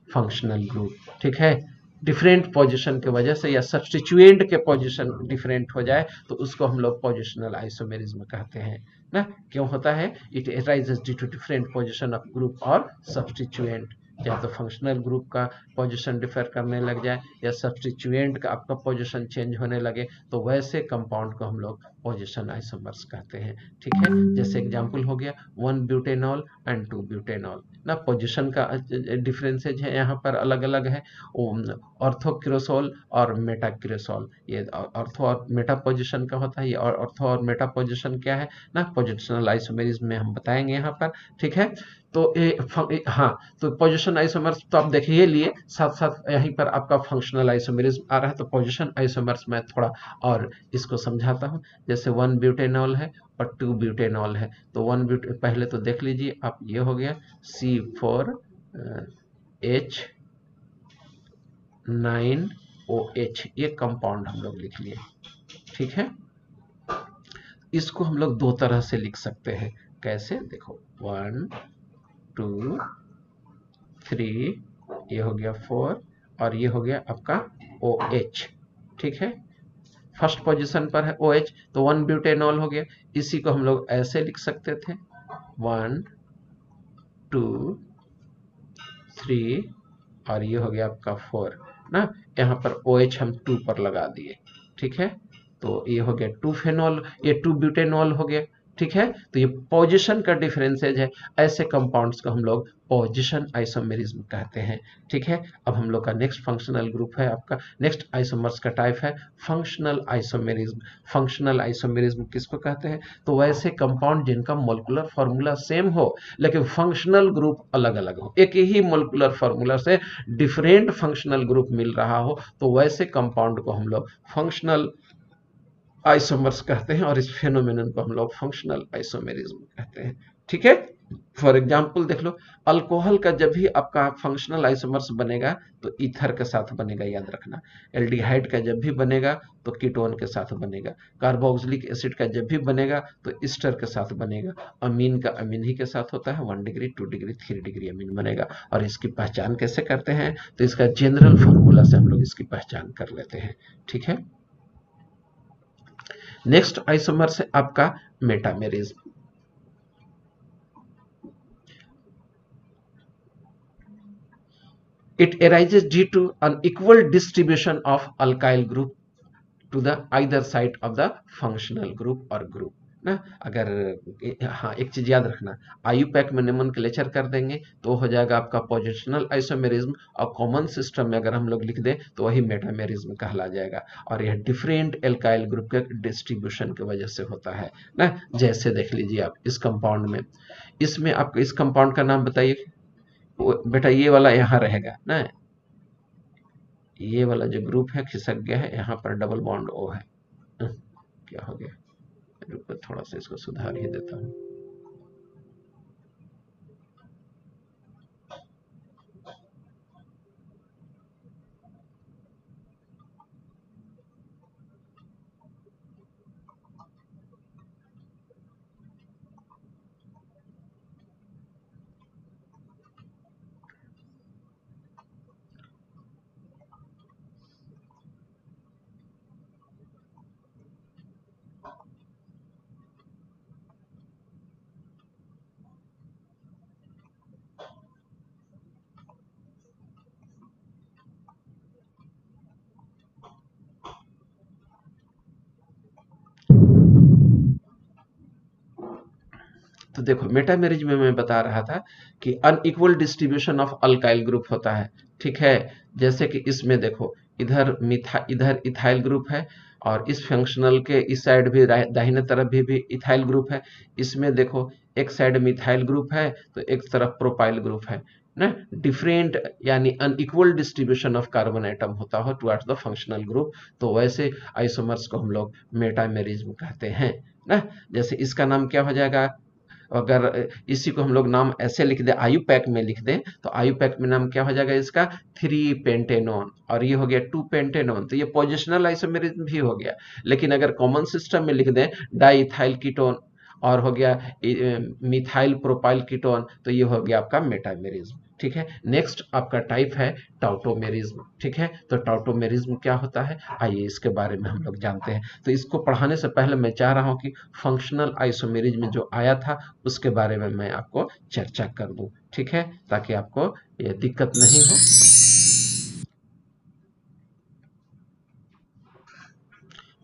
functional group. ठीक है, डिफरेंट पोजीशन के वजह से या सब्स्टिट्यूएंट के पोजीशन डिफरेंट हो जाए तो उसको हम लोग पोजिशनल आइसोमेरिज्म कहते हैं ना। क्यों होता है, it arises due to different position of group और सब्स्टिट्यूएंट। या तो फंक्शनल ग्रुप का पोजीशन डिफर करने लग जाए या सब्स्टिट्यूएंट का आपका पोजीशन चेंज होने लगे, तो वैसे कंपाउंड को हम लोग पोजीशन आइसोमर्स कहते हैं। ठीक है, जैसे एग्जांपल हो गया 1 ब्यूटेनॉल एंड 2 ब्यूटेनॉल ना, पोजीशन का डिफरेंसेज है यहाँ पर अलग अलग है। ऑर्थोक्रोसोल और मेटाक्रोसोल, ये ऑर्थो और मेटा पोजीशन का होता है। ये और ऑर्थो और मेटा पोजीशन क्या है ना, पोजिशनल आइसोमेरिज्म में हम बताएंगे यहाँ पर। ठीक है, तो हाँ, तो पोजिशन आइसोमर्स तो आप देखिए लिए, साथ साथ यहीं पर आपका फंक्शनल आइसोमेरिज्म आ रहा है। तो पोजिशन आइसोमर्स में थोड़ा और इसको समझाता हूँ। जैसे 1 ब्यूटेनॉल है और 2 ब्यूटेनॉल है, तो 1 ब्यूटे पहले तो देख लीजिए आप, ये हो गया C4H9OH, ये कंपाउंड हम लोग लिख लिए। ठीक है, इसको हम लोग दो तरह से लिख सकते हैं। कैसे, देखो 1 2 3, ये हो गया 4 और ये हो गया आपका OH। ठीक है, फर्स्ट पोजीशन पर है OH, तो 1 ब्यूटेनॉल हो गया। इसी को हम लोग ऐसे लिख सकते थे 1 2 3 और ये हो गया आपका 4 ना। यहाँ पर OH हम 2 पर लगा दिए। ठीक है, तो ये हो गया 2 फेनॉल, ये 2 ब्यूटेनॉल हो गया। ठीक है, तो ये पोजीशन का डिफरेंसेज है। ऐसे कंपाउंड्स को हम लोग पोजीशन आइसोमेरिज्म कहते हैं। ठीक है, अब हम लोग का नेक्स्ट फंक्शनल ग्रुप है, आपका नेक्स्ट आइसोमर्स का टाइप है फंक्शनल आइसोमेरिज्म। फंक्शनल आइसोमेरिज्म किसको कहते हैं, तो वैसे कंपाउंड जिनका मोलेकुलर फार्मूला सेम हो लेकिन फंक्शनल ग्रुप अलग अलग हो, एक ही मोलेकुलर फार्मूला से डिफरेंट फंक्शनल ग्रुप मिल रहा हो, तो वैसे कंपाउंड को हम लोग फंक्शनल आइसोमर्स कहते हैं और इस फेनोमेनन को हम लोग फंक्शनल आइसोमेरिज्म कहते हैं। ठीक है, फॉर एग्जांपल देख लो, अल्कोहल का जब भी आपका फंक्शनल आइसोमर्स बनेगा तो ईथर के साथ बनेगा, याद रखना। एल्डिहाइड का जब भी बनेगा तो कीटोन के साथ बनेगा। कार्बोक्सिलिक एसिड का जब भी बनेगा तो ईस्टर के साथ बनेगा। अमीन का अमीन ही के साथ होता है, 1 डिग्री 2 डिग्री 3 डिग्री अमीन बनेगा। और इसकी पहचान कैसे करते हैं, तो इसका जनरल फॉर्मूला से हम लोग इसकी पहचान कर लेते हैं। ठीक है, नेक्स्ट आइसोमर से आपका metamerism. It arises due to an equal distribution of alkyl group to the either side of the functional group or group ना। अगर हाँ, एक चीज याद रखना, आयुपैक में नोमेनक्लेचर कर देंगे तो हो जाएगा आपका पोजिशनल आइसोमेरिज्म, और कॉमन सिस्टम में अगर हम लोग लिख दें तो वही मेटामेरिज्म कहला जाएगा। और यह डिफरेंट एल्काइल ग्रुप के डिस्ट्रीब्यूशन की वजह से होता है ना। जैसे देख लीजिए आप इस कंपाउंड में, इसमें आपको इस कंपाउंड का नाम बताइए बेटा। ये वाला यहाँ रहेगा ना, ये वाला जो ग्रुप है खिसक गया है, यहाँ पर डबल बॉन्ड ओ है। क्या हो गया, रुको थोड़ा सा इसको सुधार ही देता हूँ। तो देखो मेटामेरिज में मैं बता रहा था कि unequal distribution of alkyl group होता है, ठीक है। जैसे कि इसमें देखो इधर इथाइल ग्रुप है, और इस फंक्शनल के इस साइड भी दाहिने तरफ भी इथाइल ग्रुप है। इसमें देखो एक साइड मिथाइल ग्रुप है तो एक तरफ प्रोपाइल ग्रुप है ना। डिफरेंट यानी unequal distribution of carbon atom होता हो टुवर्ड्स द फंक्शनल ग्रुप, तो वैसे आइसोमर्स को हम लोग मेटामेरिज्म कहते हैं ना। जैसे इसका नाम क्या हो जाएगा, अगर इसी को हम लोग नाम ऐसे लिख दे, आयु पैक में लिख दें, तो आयु पैक में नाम क्या हो जाएगा इसका, 3 पेंटेनोन, और ये हो गया 2 पेंटेनोन। तो ये पोजिशनल आइसोमेरिज्म भी हो गया। लेकिन अगर कॉमन सिस्टम में लिख दें डाइथाइल कीटोन और हो गया मिथाइल प्रोपाइल कीटोन, तो ये हो गया आपका मेटामेरिज्म, ठीक है। नेक्स्ट आपका टाइप है टाउटोमेरिज्म, ठीक है। तो टाउटोमेरिज्म क्या होता है, आइए इसके बारे में हम लोग जानते हैं। तो इसको पढ़ाने से पहले मैं चाह रहा हूं कि फंक्शनल आइसोमेरिज्म जो आया था उसके बारे में मैं आपको चर्चा कर दूं, ठीक है, ताकि आपको ये दिक्कत नहीं हो।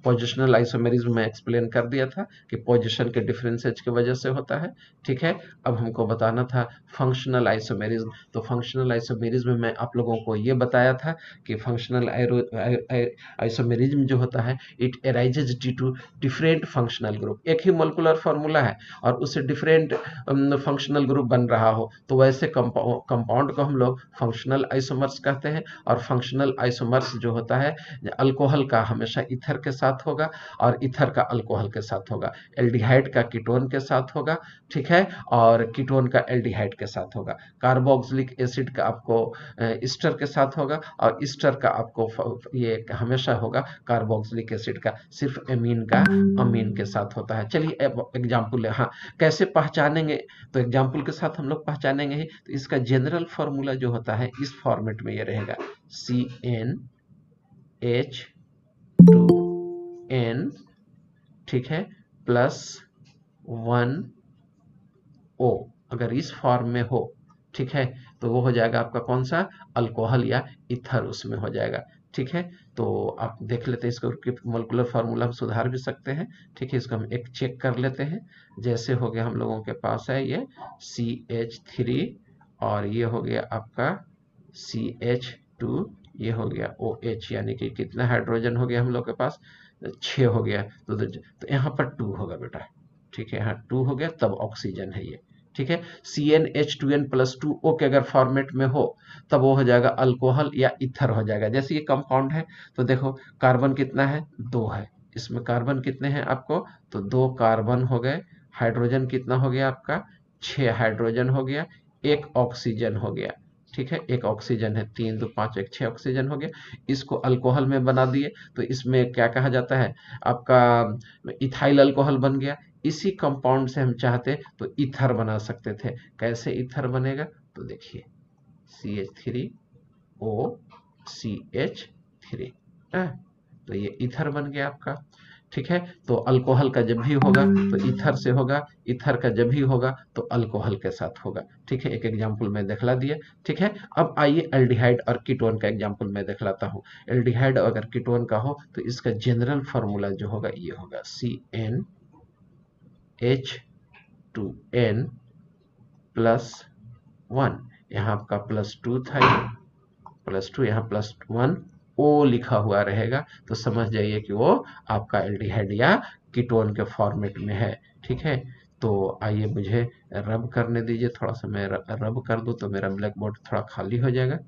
पोजिशनल आइसोमेरिज्म में एक्सप्लेन कर दिया था कि पोजिशन के डिफरेंसेज की वजह से होता है, ठीक है। अब हमको बताना था फंक्शनल आइसोमेरिज्म। तो फंक्शनल आइसोमेरिज्म में आप लोगों को ये बताया था कि फंक्शनल आइसोमेरिज्म जो होता है it arises due to different functional group. एक ही मोलिकुलर फॉर्मूला है और उससे डिफरेंट फंक्शनल ग्रुप बन रहा हो, तो वैसे कंपाउंड को हम लोग फंक्शनल आइसोमर्स कहते हैं। और फंक्शनल आइसोमर्स जो होता है अल्कोहल का हमेशा ईथर के साथ होगा और ईथर का अल्कोहल के साथ होगा, एल्डिहाइड का कीटोन के साथ होगा, ठीक है, और कीटोन का एल्डिहाइड के साथ होगा। कार्बोक्सिलिक एसिड का आपको ईस्टर के साथ होगा, और ईस्टर का आपको ये हमेशा होगा कार्बोक्सिलिक एसिड का सिर्फ एमीन का अमीन के साथ होता है। चलिए एग्जाम्पल, हाँ कैसे पहचानेंगे, तो एग्जाम्पल के साथ हम लोग पहचानेंगे ही। तो इसका जनरल फॉर्मूला जो होता है इस फॉर्मेट में ये रहेगा, CnH2n, ठीक है, +1O। अगर इस फॉर्म में हो, ठीक है, तो वो हो जाएगा आपका कौन सा, अल्कोहल या इथर उसमें हो जाएगा, ठीक है। तो आप देख लेते हैं इसको, मोलिकुलर फार्मूला हम सुधार भी सकते हैं, ठीक है। इसको हम एक चेक कर लेते हैं। जैसे हो गया हम लोगों के पास है ये CH3, और ये हो गया आपका CH2, ये हो गया OH, यानी कि कितना हाइड्रोजन हो गया हम लोग के पास, 6 हो गया। तो यहाँ पर 2 होगा बेटा, ठीक है, यहाँ 2 हो गया, तब ऑक्सीजन है ये, ठीक है। CnH2n+2O के अगर फॉर्मेट में हो तब वो हो जाएगा अल्कोहल या इथर हो जाएगा। जैसे ये कंपाउंड है तो देखो कार्बन कितना है, 2 है, इसमें कार्बन कितने हैं आपको, तो 2 कार्बन हो गए। हाइड्रोजन कितना हो गया आपका, 6 हाइड्रोजन हो गया, 1 ऑक्सीजन हो गया, ठीक है। 1 ऑक्सीजन है, 3 2 5 1 6 ऑक्सीजन हो गया। इसको अल्कोहल में बना दिए तो इसमें क्या कहा जाता है आपका, इथाइल अल्कोहल बन गया। इसी कंपाउंड से हम चाहते तो ईथर बना सकते थे। कैसे ईथर बनेगा, तो देखिए CH3O CH3, तो ये ईथर बन गया आपका, ठीक है। तो अल्कोहल का जब भी होगा तो ईथर से होगा, ईथर का जब भी होगा तो अल्कोहल के साथ होगा। ठीक है, एक एग्जाम्पल मैं दिखला दिया। ठीक है, अब आइए एल्डिहाइड और कीटोन का एग्जाम्पल मैं दिखलाता हूँ। एल्डिहाइड अगर कीटोन का हो तो इसका जनरल फार्मूला जो होगा ये होगा CnH2n +1। यहाँ आपका +2 था, ये +2, यहाँ +1 O लिखा हुआ रहेगा, तो समझ जाइए कि वो आपका एल्डिहाइड या कीटोन के फॉर्मेट में है। ठीक है, तो आइए मुझे रब करने दीजिए, थोड़ा सा मैं रब कर दूं तो मेरा ब्लैक बोर्ड थोड़ा खाली हो जाएगा।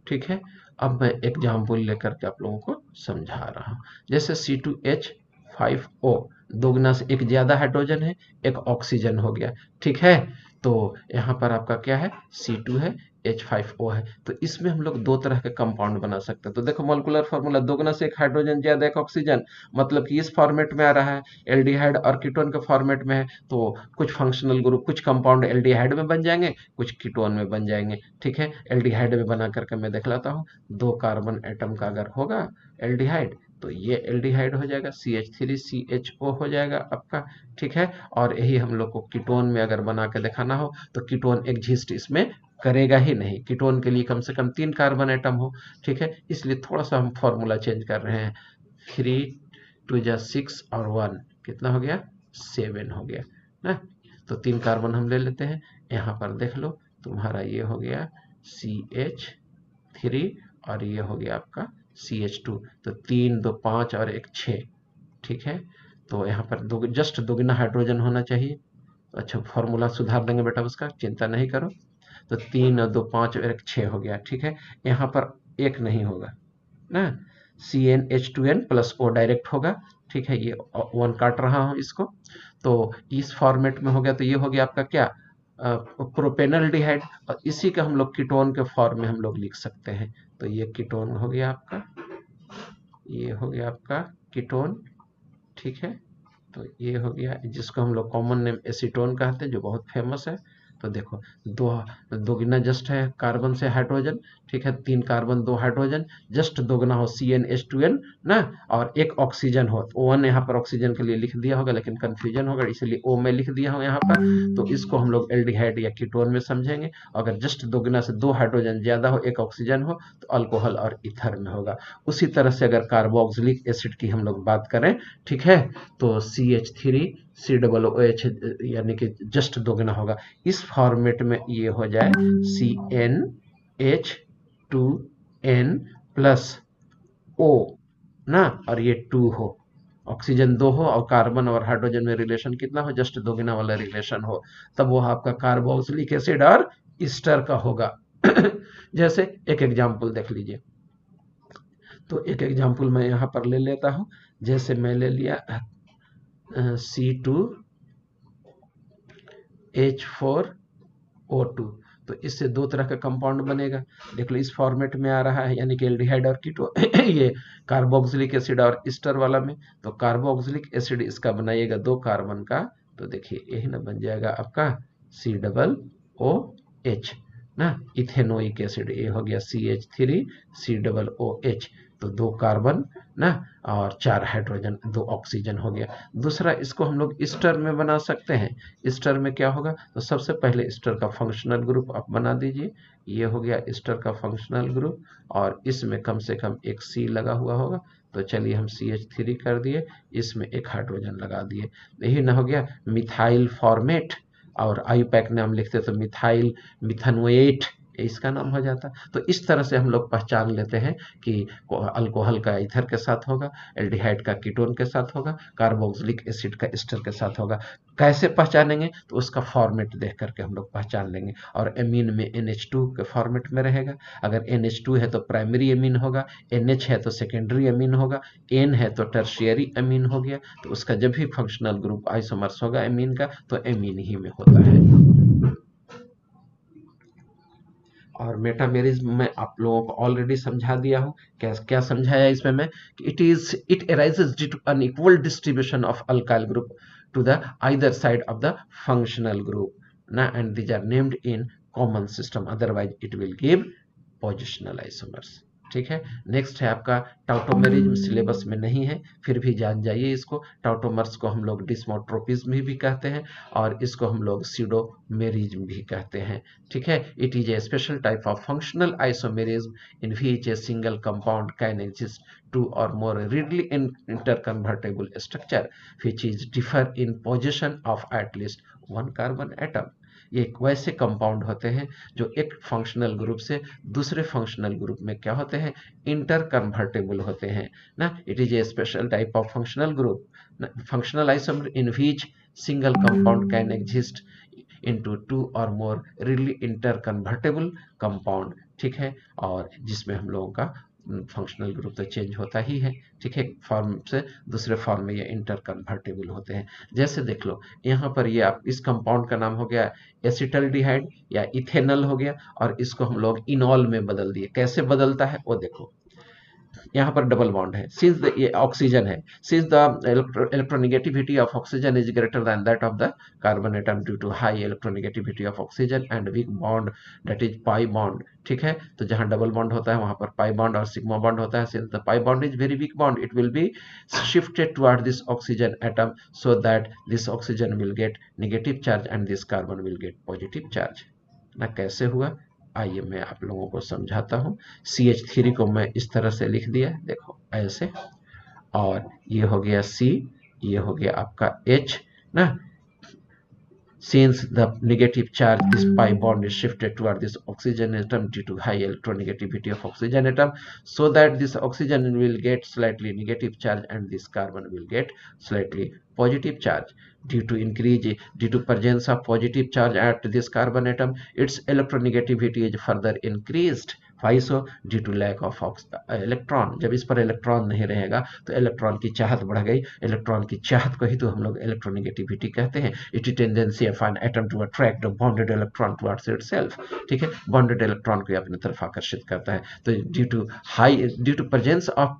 ठीक है, अब मैं एग्जाम्पल लेकर के आप लोगों को समझा रहा हूँ। जैसे C2H5O, दोगुना से एक ज्यादा हाइड्रोजन है, एक ऑक्सीजन हो गया। ठीक है, तो यहाँ पर आपका क्या है, C2 है, H5O है। तो इसमें हम लोग दो तरह के कंपाउंड बना सकते हैं। तो देखो मोलिकुलर फार्मूला, दोगुना से एक हाइड्रोजन ज्यादा एक ऑक्सीजन, मतलब कि इस फॉर्मेट में आ रहा है। एल्डिहाइड और कीटोन के फॉर्मेट में है, तो कुछ फंक्शनल ग्रुप, कुछ कंपाउंड एल्डिहाइड में बन जाएंगे, कुछ कीटोन में बन जाएंगे। ठीक है, एल्डिहाइड में बना करके मैं दिखलाता हूँ। 2 कार्बन एटम का अगर होगा एल्डिहाइड तो ये एल्डिहाइड हो जाएगा, CH3CHO हो जाएगा आपका। ठीक है, और यही हम लोग को कीटोन में अगर बना के दिखाना हो तो कीटोन एग्जिस्ट इसमें करेगा ही नहीं। कीटोन के लिए कम से कम 3 कार्बन एटम हो। ठीक है, इसलिए थोड़ा सा हम फॉर्मूला चेंज कर रहे हैं। 3 2 6 और 1 कितना हो गया, 7 हो गया ना। तो 3 कार्बन हम ले लेते हैं, यहाँ पर देख लो तुम्हारा ये हो गया CH3 और ये हो गया आपका CH2। तो 3 2 5 और 1 6। ठीक है, तो यहाँ पर जस्ट दोगुना हाइड्रोजन होना चाहिए। अच्छा, फॉर्मूला सुधार देंगे बेटा, उसका चिंता नहीं करो। तो 3 और 2 5 और 1 6 हो गया। ठीक है, यहाँ पर एक नहीं होगा ना, CnH2n+O डायरेक्ट होगा। ठीक है, ये 1 काट रहा हूँ इसको, तो इस फॉर्मेट में हो गया। तो ये हो गया आपका क्या, प्रोपेनल्डिहाइड, और इसी का हम लोग कीटोन के फॉर्म में हम लोग लिख सकते हैं। तो ये कीटोन हो गया आपका, ये हो गया आपका कीटोन। ठीक है, तो ये हो गया जिसको हम लोग कॉमन नेम एसीटोन कहते हैं, जो बहुत फेमस है। तो देखो दो दोगुना जस्ट है कार्बन से हाइड्रोजन। ठीक है, 3 कार्बन 2 हाइड्रोजन, जस्ट दोगुना हो CnH2n ना, और एक ऑक्सीजन हो। तो 1 यहाँ पर ऑक्सीजन के लिए लिख दिया होगा, लेकिन कंफ्यूजन होगा इसलिए O में लिख दिया हूँ यहाँ पर। तो इसको हम लोग एल्डिहाइड या कीटोन में समझेंगे। अगर जस्ट दोगुना से 2 हाइड्रोजन ज्यादा हो, एक ऑक्सीजन हो, तो अल्कोहल और ईथर में होगा। उसी तरह से अगर कार्बोक्सिलिक एसिड की हम लोग बात करें, ठीक है, तो CH3COOH यानी कि जस्ट दोगुना होगा। इस फॉर्मेट में ये हो जाए CnH2n+O ना, और ये 2 हो, ऑक्सीजन 2 हो और कार्बन और हाइड्रोजन में रिलेशन कितना हो, जस्ट दोगुना वाला रिलेशन हो, तब वो आपका कार्बोक्सिलिक एसिड और ईस्टर का होगा। जैसे एक एग्जांपल देख लीजिए, तो एक एग्जांपल मैं यहाँ पर ले लेता हूँ। जैसे मैं ले लिया C2H4O2, तो इससे 2 तरह का कंपाउंड बनेगा। देख लो इस फॉर्मेट में आ रहा है, यानी कि एल्डिहाइड और कीटो ये कार्बोक्सिलिक एसिड और ईस्टर वाला में। तो कार्बोक्सिलिक एसिड इसका बनाइएगा 2 कार्बन का, तो देखिए यही ना बन जाएगा आपका COOH ना, इथेनोइक एसिड। ये हो गया CH3COOH, तो 2 कार्बन ना और 4 हाइड्रोजन 2 ऑक्सीजन हो गया। दूसरा इसको हम लोग ईस्टर में बना सकते हैं। ईस्टर में क्या होगा, तो सबसे पहले ईस्टर का फंक्शनल ग्रुप आप बना दीजिए। ये हो गया ईस्टर का फंक्शनल ग्रुप, और इसमें कम से कम एक C लगा हुआ होगा। तो चलिए हम CH3 कर दिए, इसमें एक हाइड्रोजन लगा दिए। यही ना हो गया मिथाइल फॉर्मेट, और आईयूपैक नाम लिखते तो मिथाइल मिथानोएट ये इसका नाम हो जाता। तो इस तरह से हम लोग पहचान लेते हैं कि अल्कोहल का ईथर के साथ होगा, एल्डिहाइड का कीटोन के साथ होगा, कार्बोक्सिलिक एसिड का एस्टर के साथ होगा। कैसे पहचानेंगे? तो उसका फॉर्मेट देख करके हम लोग पहचान लेंगे। और एमीन में NH2 के फॉर्मेट में रहेगा। अगर NH2 है तो प्राइमरी एमीन होगा, NH है तो सेकेंडरी एमीन होगा, N है तो टर्शियरी एमीन हो गया। तो उसका जब भी फंक्शनल ग्रुप आइसोमर्स होगा एमीन का तो एमीन ही में होता है। और मेटामेरिज्म में आप लोगों को ऑलरेडी समझा दिया हूं। क्या क्या समझाया इसमें मैं कि it arises due to unequal distribution of alkyl group to the either side of the functional group ना, and these are named in common system, otherwise it will give positional isomers. ठीक है। नेक्स्ट है आपका टाउटोमेरिज्म, syllabus में नहीं है फिर भी जान जाइए इसको। टाउटोमर्स को हम लोग डिस्मोट्रोपिज्म भी कहते हैं और इसको हम लोग सीडोमेरिज्म भी कहते हैं। ठीक है। It is a special type of functional isomerism in which a single compound can exist two or more readily interconvertible structure which is differ in position of at least one carbon atom। ये वैसे compound होते हैं जो एक functional group से दूसरे functional group में क्या होते हैं, इंटर कन्वर्टेबल होते हैं ना। It is a special type of functional group, functional isomer in which single compound can exist into two or more readily interconvertible compound। ठीक है। और जिसमें हम लोगों का फंक्शनल ग्रुप तो चेंज होता ही है। ठीक है। फॉर्म से दूसरे फॉर्म में ये इंटर कन्वर्टेबल होते हैं। जैसे देख लो यहाँ पर ये आप इस कंपाउंड का नाम हो गया एसिटल्डिहाइड या इथेनॉल हो गया और इसको हम लोग इनॉल में बदल दिए। कैसे बदलता है वो देखो, यहाँ पर डबल बॉन्ड है, सिंस ये ऑक्सीजन है, since the electronegativity of oxygen is greater than that of the carbon atom due to high electronegativity of oxygen and weak bond that is pi bond. ठीक है। तो जहाँ डबल बॉन्ड होता है वहां पर पाई बॉन्ड और सिग्मा बॉन्ड होता है। Since the pi bond is very weak bond it will be shifted toward this oxygen atom so that this oxygen will get negative charge and this carbon will get positive charge ना। कैसे हुआ आइए मैं आप लोगों को समझाता हूँ। CH3 को मैं इस तरह से लिख दिया, देखो ऐसे, और ये हो गया C, ये हो गया आपका H ना। Since the negative charge, this pi bond is shifted toward this oxygen atom due to high electronegativity of oxygen atom, so that this oxygen will get slightly negative charge and this carbon will get slightly positive charge. Due to presence of positive charge at this carbon atom, its electronegativity is further increased. Why so? Due to lack of electron. जब इस पर electron नहीं रहेगा तो electron की चाहत बढ़ गई। इलेक्ट्रॉन की चाहत को ही तो हम लोग इलेक्ट्रोनेगेटिविटी कहते हैं। It is tendency of an atom to attract a bonded electron towards itself. ठीक है। बॉन्डेड इलेक्ट्रॉन को अपनी तरफ आकर्षित करता है। तो due to presence of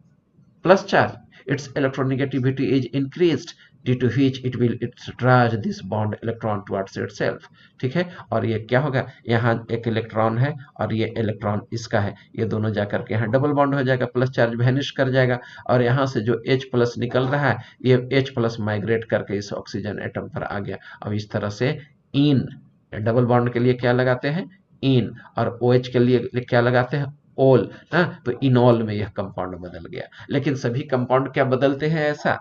plus charge, its electronegativity is increased, due to which it will draw this bond electron towards itself। ठीक है। और ये क्या होगा, यहाँ एक इलेक्ट्रॉन है और ये इलेक्ट्रॉन इसका है, ये दोनों जाकर के यहाँ डबल बॉन्ड हो जाएगा, प्लस चार्ज वैनिश कर जाएगा और यहाँ से जो H प्लस निकल रहा है ये H प्लस माइग्रेट करके इस ऑक्सीजन एटम पर आ गया। अब इस तरह से इन डबल बॉन्ड के लिए क्या लगाते हैं, इन, और OH के लिए क्या लगाते हैं, ओल ना। तो इनॉल में यह कंपाउंड बदल गया। लेकिन सभी कंपाउंड क्या बदलते हैं, ऐसा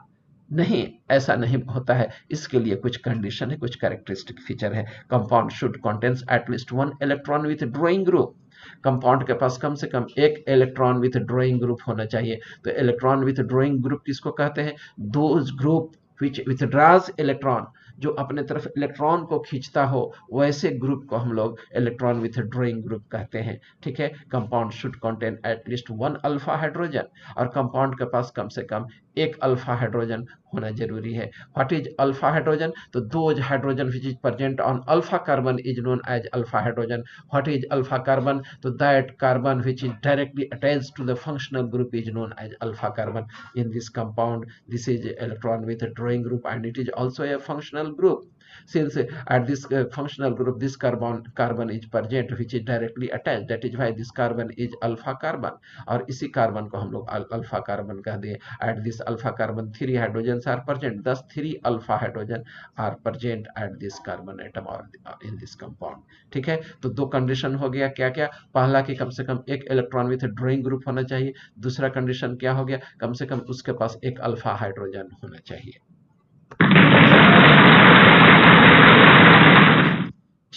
नहीं, ऐसा नहीं होता है। इसके लिए कुछ कंडीशन है, कुछ कैरेक्टरिस्टिक फीचर है। Compound should contains at least one electron with drawing group. Compound के पास कम से कम एक इलेक्ट्रॉन विथ ड्रॉइंग ग्रुप होना चाहिए। तो इलेक्ट्रॉन विथ ड्रॉइंग ग्रुप किसको कहते हैं, those group which withdraws electron, जो अपने तरफ इलेक्ट्रॉन को खींचता हो, वैसे ग्रुप को हम लोग इलेक्ट्रॉन विथड्रॉइंग ग्रुप कहते हैं। ठीक है। Compound should contain at least one alpha hydrogen, और कंपाउंड के पास कम से कम एक अल्फा हाइड्रोजन होना जरूरी है। व्हाट इज अल्फा हाइड्रोजन, तो those hydrogen which is present on alpha carbon is known as alpha hydrogen. What is alpha carbon, तो that carbon which is directly attached to the functional group is known as alpha carbon. In this compound this is electron withdrawing group and it is also a functional group. Since at this functional group this carbon is present which is directly attached, that is why this carbon is alpha carbon। और इसी carbon को हम लोग alpha carbon कह दिए। at this alpha carbon 3 hydrogens are present, thus 3 alpha hydrogen are present at this carbon atom or in this compound। ठीक है। तो दो कंडीशन हो गया, क्या क्या, पहला कि कम से कम एक इलेक्ट्रॉन विथ ड्रॉइंग ग्रुप होना चाहिए। दूसरा कंडीशन क्या हो गया, कम से कम उसके पास एक अल्फा हाइड्रोजन होना चाहिए।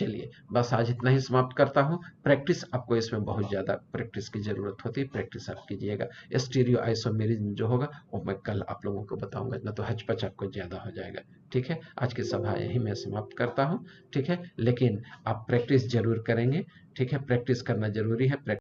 चलिए बस आज इतना ही समाप्त करता हूँ। प्रैक्टिस आपको इसमें बहुत ज़्यादा प्रैक्टिस की ज़रूरत होती है, प्रैक्टिस आप कीजिएगा। स्टीरियो आइसोमेरिज्म जो होगा वो मैं कल आप लोगों को बताऊंगा, ना तो हचपच आपको ज़्यादा हो जाएगा। ठीक है, आज की सभा यही मैं समाप्त करता हूँ। ठीक है, लेकिन आप प्रैक्टिस जरूर करेंगे। ठीक है, प्रैक्टिस करना जरूरी है।